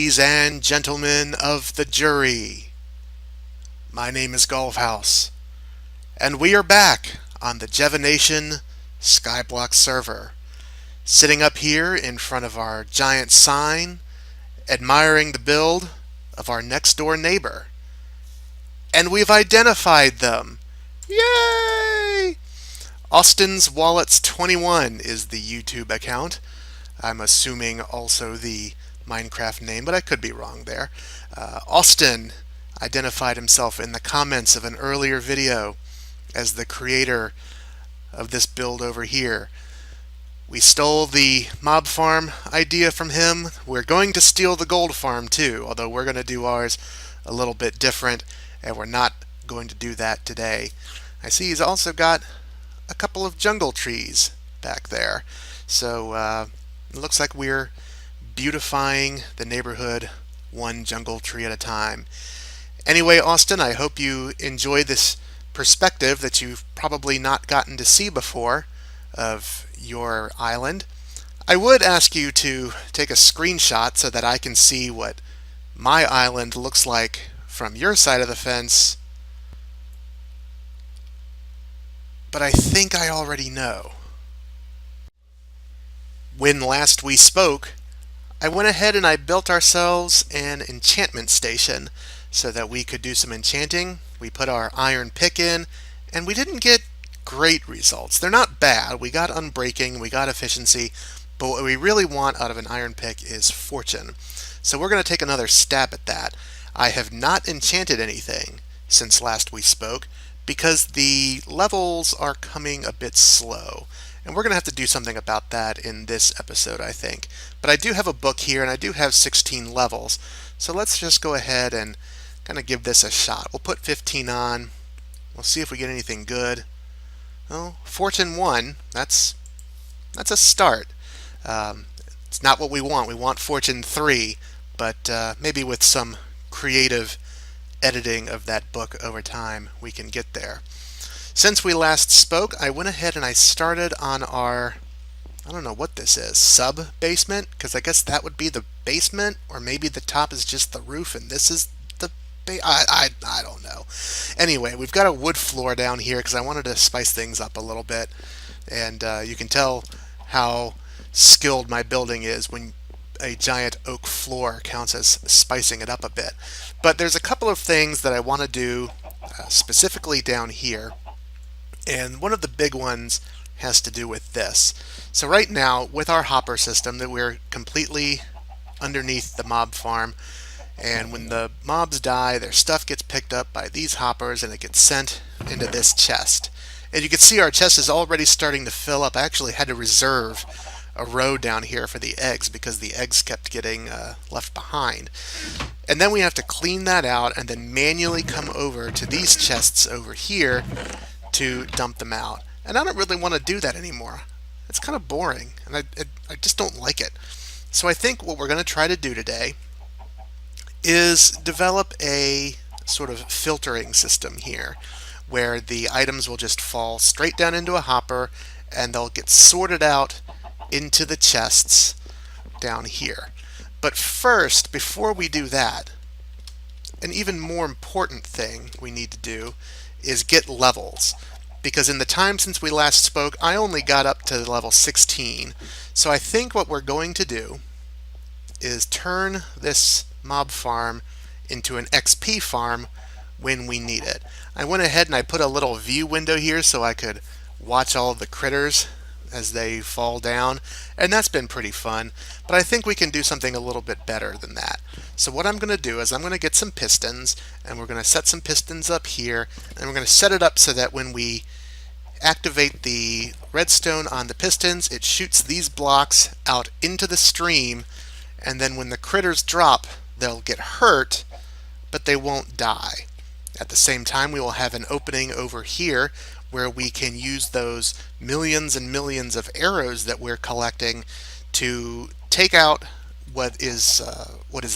Ladies and gentlemen of the jury, my name is Golfhouse, and we are back on the Jevination Skyblock server, sitting up here in front of our giant sign, admiring the build of our next door neighbor. And we've identified them! Yay! Austin's Wallets 21 is the YouTube account. I'm assuming also the Minecraft name, but I could be wrong there. Austin identified himself in the comments of an earlier video as the creator of this build over here. We stole the mob farm idea from him. We're going to steal the gold farm too, although we're going to do ours a little bit different, and we're not going to do that today. I see he's also got a couple of jungle trees back there. So it looks like we're beautifying the neighborhood one jungle tree at a time. Anyway, Austin, I hope you enjoy this perspective that you've probably not gotten to see before of your island. I would ask you to take a screenshot so that I can see what my island looks like from your side of the fence, but I think I already know. When last we spoke, I went ahead and I built ourselves an enchantment station so that we could do some enchanting. We put our iron pick in, and we didn't get great results. They're not bad. We got unbreaking, we got efficiency, but what we really want out of an iron pick is fortune. So we're going to take another stab at that. I have not enchanted anything since last we spoke because the levels are coming a bit slow. And we're going to have to do something about that in this episode, I think. But I do have a book here, and I do have 16 levels. So let's just go ahead and kind of give this a shot. We'll put 15 on. We'll see if we get anything good. Oh, Fortune 1, that's a start. It's not what we want. We want Fortune 3, but maybe with some creative editing of that book over time, we can get there. Since we last spoke, I went ahead and I started on our, I don't know what this is, sub-basement, because I guess that would be the basement, or maybe the top is just the roof and this is the I don't know. Anyway, we've got a wood floor down here because I wanted to spice things up a little bit, and you can tell how skilled my building is when a giant oak floor counts as spicing it up a bit. But there's a couple of things that I want to do specifically down here. And one of the big ones has to do with this. So right now, with our hopper system, that we're completely underneath the mob farm, and when the mobs die, their stuff gets picked up by these hoppers and it gets sent into this chest. And you can see our chest is already starting to fill up. I actually had to reserve a row down here for the eggs because the eggs kept getting left behind. And then we have to clean that out and then manually come over to these chests over here to dump them out. And I don't really want to do that anymore. It's kind of boring, and I just don't like it. So I think what we're going to try to do today is develop a sort of filtering system here, where the items will just fall straight down into a hopper, and they'll get sorted out into the chests down here. But first, before we do that, an even more important thing we need to do is get levels, because in the time since we last spoke I only got up to level 16. So I think what we're going to do is turn this mob farm into an XP farm when we need it. I went ahead and I put a little view window here so I could watch all of the critters as they fall down, and that's been pretty fun, but I think we can do something a little bit better than that. So what I'm going to do is I'm going to get some pistons, and we're going to set some pistons up here, and we're going to set it up so that when we activate the redstone on the pistons, it shoots these blocks out into the stream, and then when the critters drop, they'll get hurt, but they won't die. At the same time, we will have an opening over here where we can use those millions and millions of arrows that we're collecting to take out what is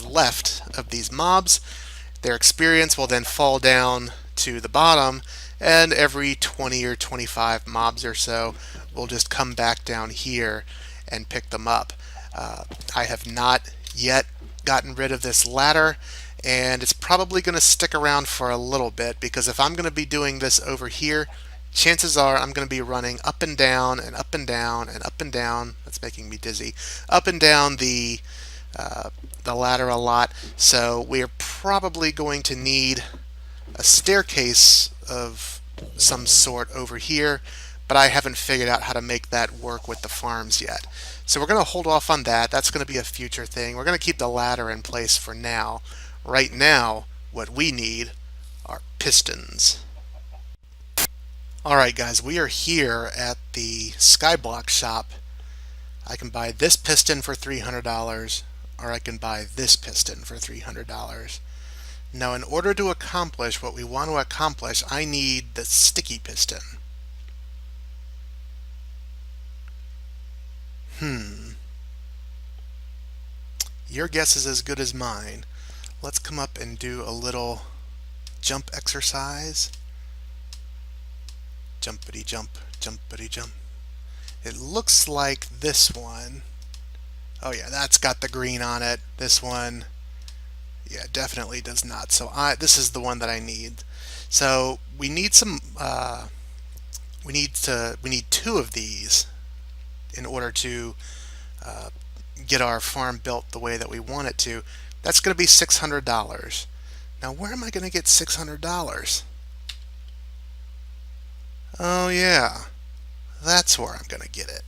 left of these mobs. Their experience will then fall down to the bottom, and every 20 or 25 mobs or so will just come back down here and pick them up. I have not yet gotten rid of this ladder, and it's probably going to stick around for a little bit, because if I'm going to be doing this over here, chances are I'm going to be running up and down and up and down and up and down. That's making me dizzy. Up and down the ladder a lot. So we're probably going to need a staircase of some sort over here, but I haven't figured out how to make that work with the farms yet. So we're going to hold off on that. That's going to be a future thing. We're going to keep the ladder in place for now. Right now, what we need are pistons. Alright guys, we are here at the Skyblock shop. I can buy this piston for $300, or I can buy this piston for $300. Now, in order to accomplish what we want to accomplish, I need the sticky piston. Your guess is as good as mine. Let's come up and do a little jump exercise. Jumpity jump, jumpity jump. It looks like this one. Oh yeah, that's got the green on it. This one, yeah, definitely does not. So this is the one that I need. So we need some. We need two of these in order to get our farm built the way that we want it to. That's going to be $600. Now, where am I going to get $600? Oh yeah, that's where I'm going to get it.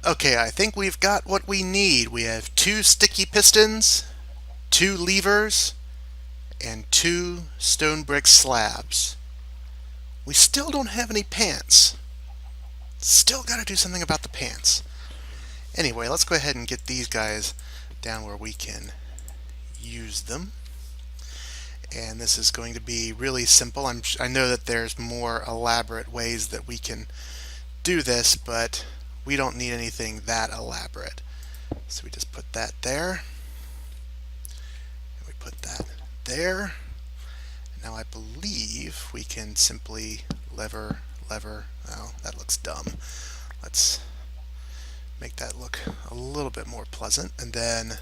Okay, I think we've got what we need. We have 2 sticky pistons, 2 levers, and 2 stone brick slabs. We still don't have any pants. Still got to do something about the pants. Anyway, let's go ahead and get these guys down where we can use them. And this is going to be really simple. I know that there's more elaborate ways that we can do this, but we don't need anything that elaborate. So we just put that there. And we put that there. Now I believe we can simply lever. Oh, that looks dumb. Let's make that look a little bit more pleasant. And then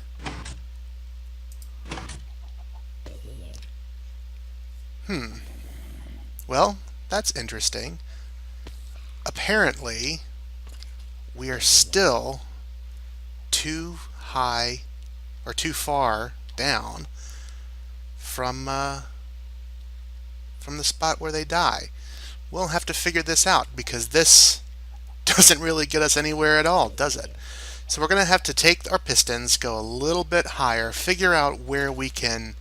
well, that's interesting. Apparently, we are still too high or too far down from the spot where they die. We'll have to figure this out, because this doesn't really get us anywhere at all, does it? So we're going to have to take our pistons, go a little bit higher, figure out where we can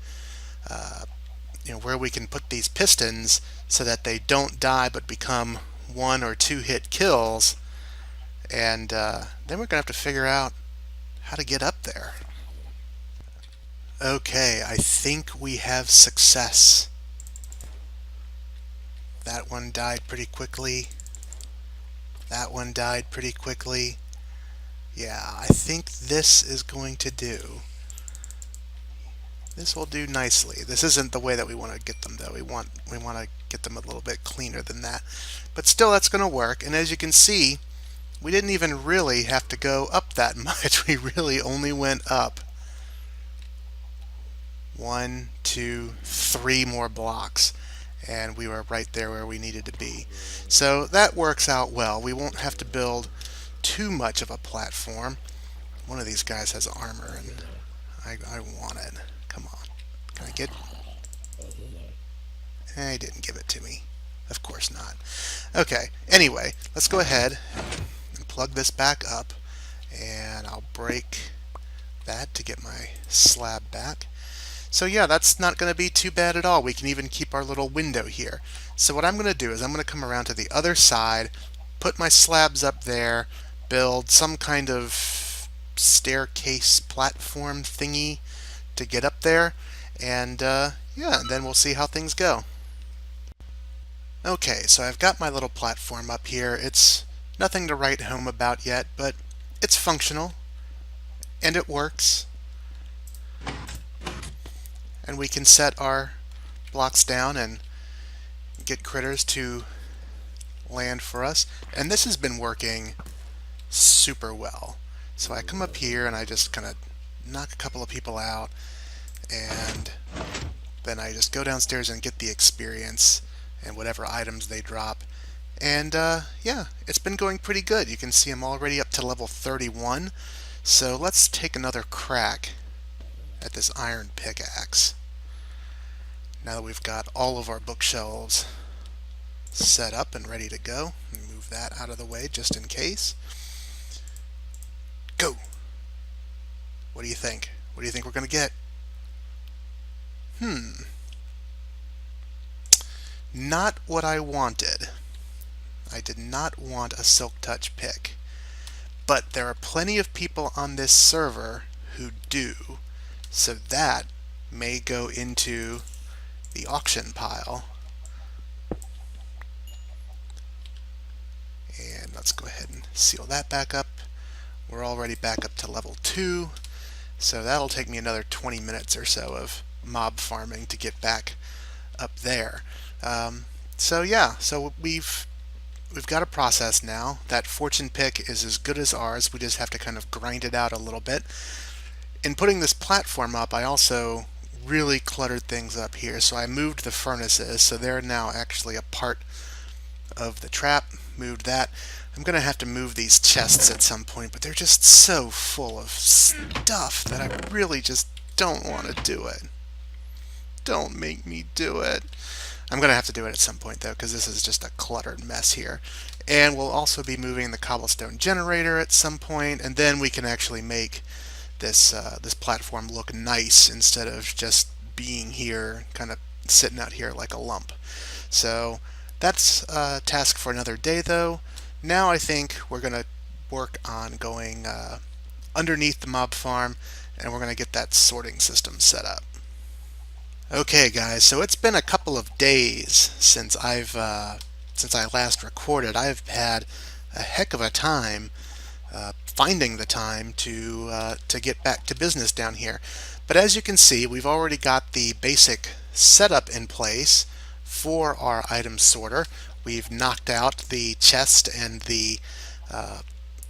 where we can put these pistons so that they don't die but become 1 or 2 hit kills, and then we're going to have to figure out how to get up there. Okay, I think we have success. That one died pretty quickly. That one died pretty quickly. Yeah, I think this is going to do. This will do nicely. This isn't the way that we want to get them, though. We want to get them a little bit cleaner than that. But still, that's going to work. And as you can see, we didn't even really have to go up that much. We really only went up 1, 2, 3 more blocks, and we were right there where we needed to be. So that works out well. We won't have to build too much of a platform. One of these guys has armor, and I want it. Come on. Can I get... He didn't give it to me. Of course not. Okay, anyway, let's go ahead and plug this back up, and I'll break that to get my slab back. So yeah, that's not going to be too bad at all. We can even keep our little window here. So what I'm going to do is I'm going to come around to the other side, put my slabs up there, build some kind of staircase platform thingy to get up there, and yeah, then we'll see how things go. Okay, so I've got my little platform up here. It's nothing to write home about yet, but it's functional, and it works. And we can set our blocks down and get critters to land for us. And this has been working super well. So I come up here and I just kind of knock a couple of people out, and then I just go downstairs and get the experience and whatever items they drop. And yeah, it's been going pretty good. You can see I'm already up to level 31. So let's take another crack at this iron pickaxe. Now that we've got all of our bookshelves set up and ready to go, move that out of the way just in case. Go! What do you think? What do you think we're going to get? Not what I wanted. I did not want a Silk Touch pick. But there are plenty of people on this server who do, so that may go into the auction pile. And let's go ahead and seal that back up. We're already back up to level 2, so that'll take me another 20 minutes or so of mob farming to get back up there. So yeah, so we've got a process now. That fortune pick is as good as ours. We just have to kind of grind it out a little bit. In putting this platform up, I also really cluttered things up here. So I moved the furnaces, so they're now actually a part of the trap. Moved that. I'm going to have to move these chests at some point, but they're just so full of stuff that I really just don't want to do it. Don't make me do it. I'm going to have to do it at some point, though, because this is just a cluttered mess here. And we'll also be moving the cobblestone generator at some point, and then we can actually make this this platform look nice instead of just being here, kind of sitting out here like a lump. So that's a task for another day, though. Now I think we're going to work on going underneath the mob farm, and we're going to get that sorting system set up. Okay, guys, so it's been a couple of days since I last recorded. I've had a heck of a time finding the time to get back to business down here. But as you can see, we've already got the basic setup in place for our item sorter. We've knocked out the chest and the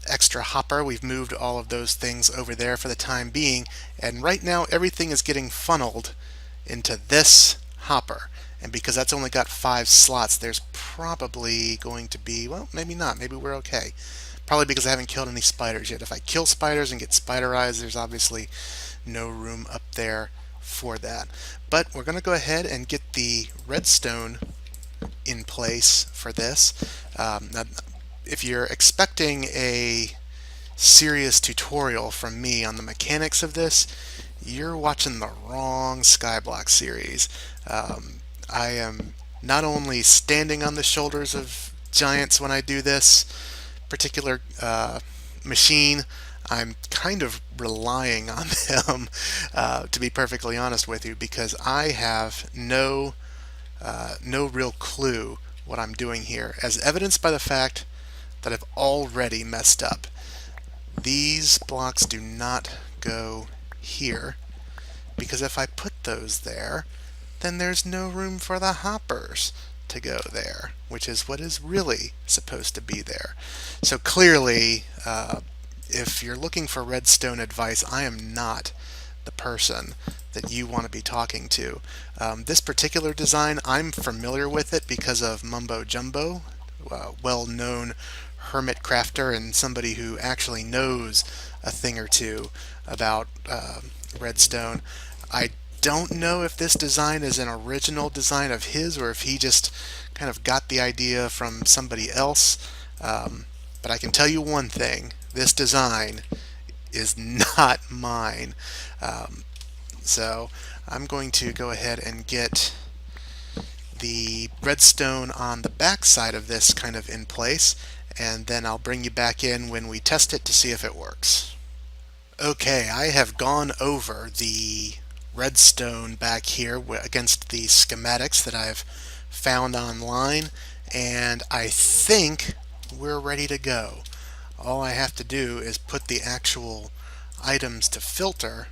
extra hopper. We've moved all of those things over there for the time being, and right now everything is getting funneled into this hopper. And because that's only got 5 slots, there's probably going to be, well, maybe not, maybe we're okay. Probably because I haven't killed any spiders yet. If I kill spiders and get spider eyes, there's obviously no room up there for that. But we're going to go ahead and get the redstone in place for this. Now, if you're expecting a serious tutorial from me on the mechanics of this, you're watching the wrong Skyblock series. I am not only standing on the shoulders of giants when I do this particular machine, I'm kind of relying on them, to be perfectly honest with you, because I have no real clue what I'm doing here, as evidenced by the fact that I've already messed up. These blocks do not go here, because if I put those there, then there's no room for the hoppers to go there, which is what is really supposed to be there. So clearly, if you're looking for redstone advice, I am not the person that you want to be talking to. This particular design, I'm familiar with it because of Mumbo Jumbo, well-known hermit crafter and somebody who actually knows a thing or two about redstone. I don't know if this design is an original design of his or if he just kind of got the idea from somebody else. But I can tell you one thing, this design is not mine. So I'm going to go ahead and get the redstone on the back side of this kind of in place, and then I'll bring you back in when we test it to see if it works. Okay, I have gone over the redstone back here against the schematics that I've found online, and I think we're ready to go. All I have to do is put the actual items to filter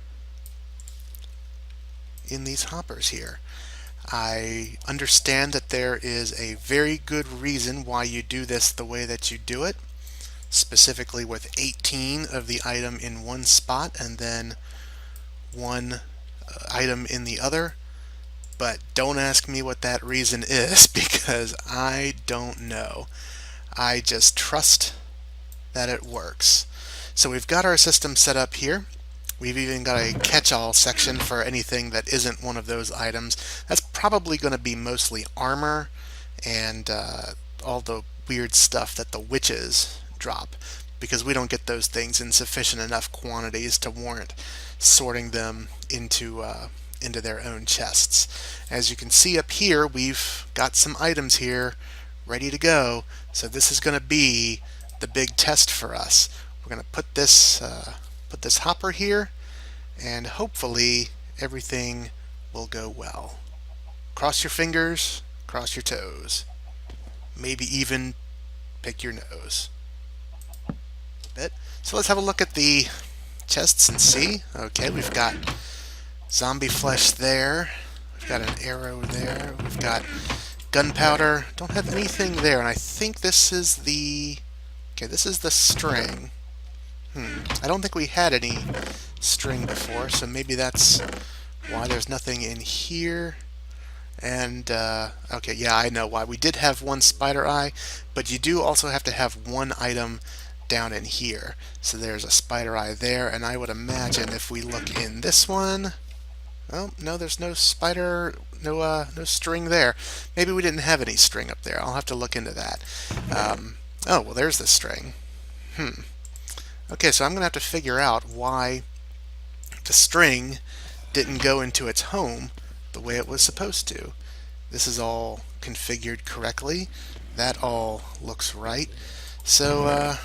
in these hoppers here. I understand that there is a very good reason why you do this the way that you do it, specifically with 18 of the item in one spot and then one item in the other, but don't ask me what that reason is because I don't know. I just trust that it works. So we've got our system set up here. We've even got a catch-all section for anything that isn't one of those items. That's probably going to be mostly armor and all the weird stuff that the witches drop, because we don't get those things in sufficient enough quantities to warrant sorting them into their own chests. As you can see up here, we've got some items here ready to go. So this is going to be the big test for us. We're going to put this hopper here, and hopefully everything will go well. Cross your fingers, cross your toes, maybe even pick your nose a bit. So let's have a look at the chests and see. Okay, we've got zombie flesh there. We've got an arrow there. We've got gunpowder. Don't have anything there, and I think this is the... Okay, this is the string. I don't think we had any string before, so maybe that's why there's nothing in here. And, okay, yeah, I know why. We did have one spider eye, but you do also have to have one item down in here. So there's a spider eye there, and I would imagine if we look in this one... Oh, no, there's no spider, no string there. Maybe we didn't have any string up there. I'll have to look into that. Oh, well, there's the string. Okay, so I'm going to have to figure out why the string didn't go into its home the way it was supposed to. This is all configured correctly. That all looks right. So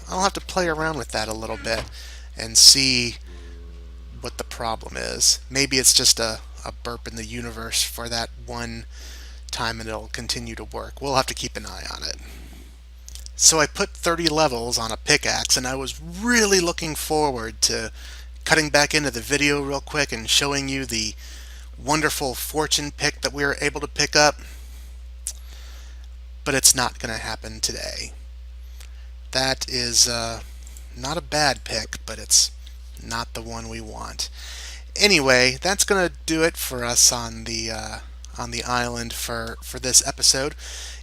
I'll have to play around with that a little bit and see what the problem is. Maybe it's just a burp in the universe for that one time and it'll continue to work. We'll have to keep an eye on it. So I put 30 levels on a pickaxe, and I was really looking forward to cutting back into the video real quick and showing you the wonderful fortune pick that we were able to pick up. But it's not going to happen today. That is not a bad pick, but it's not the one we want. Anyway, that's going to do it for us on the island for this episode.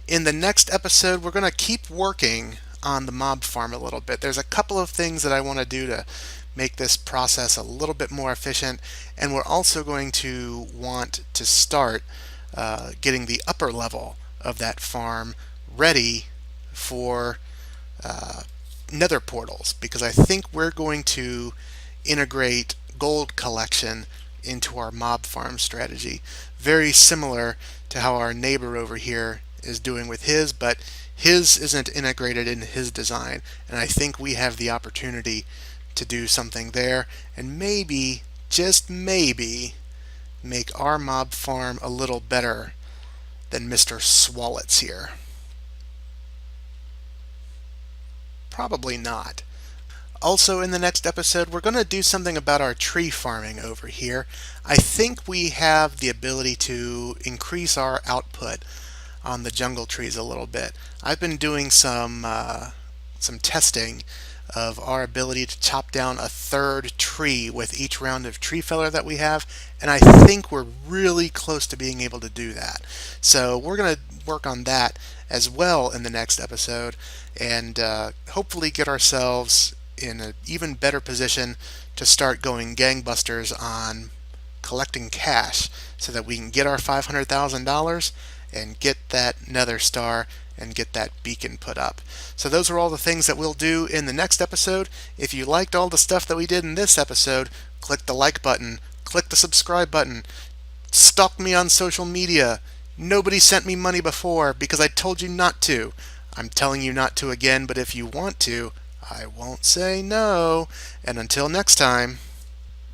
In the next episode, we're going to keep working on the mob farm a little bit. There's a couple of things that I want to do to make this process a little bit more efficient, and we're also going to want to start getting the upper level of that farm ready for nether portals, because I think we're going to integrate gold collection into our mob farm strategy. Very similar to how our neighbor over here is doing with his, but his isn't integrated in his design, and I think we have the opportunity to do something there and maybe, just maybe, make our mob farm a little better than Mr. Swallett's here. Probably not. Also, in the next episode, we're going to do something about our tree farming over here. I think we have the ability to increase our output on the jungle trees a little bit. I've been doing some testing of our ability to chop down a third tree with each round of tree feller that we have, and I think we're really close to being able to do that. So we're going to work on that as well in the next episode, and hopefully get ourselves in an even better position to start going gangbusters on collecting cash so that we can get our $500,000 and get that nether star and get that beacon put up. So those are all the things that we'll do in the next episode. If you liked all the stuff that we did in this episode, click the like button, click the subscribe button, stalk me on social media. Nobody sent me money before because I told you not to. I'm telling you not to again, but if you want to, I won't say no. And until next time,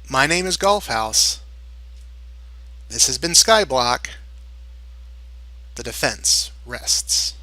my name is Golfhouse. This has been Skyblock. The defense rests.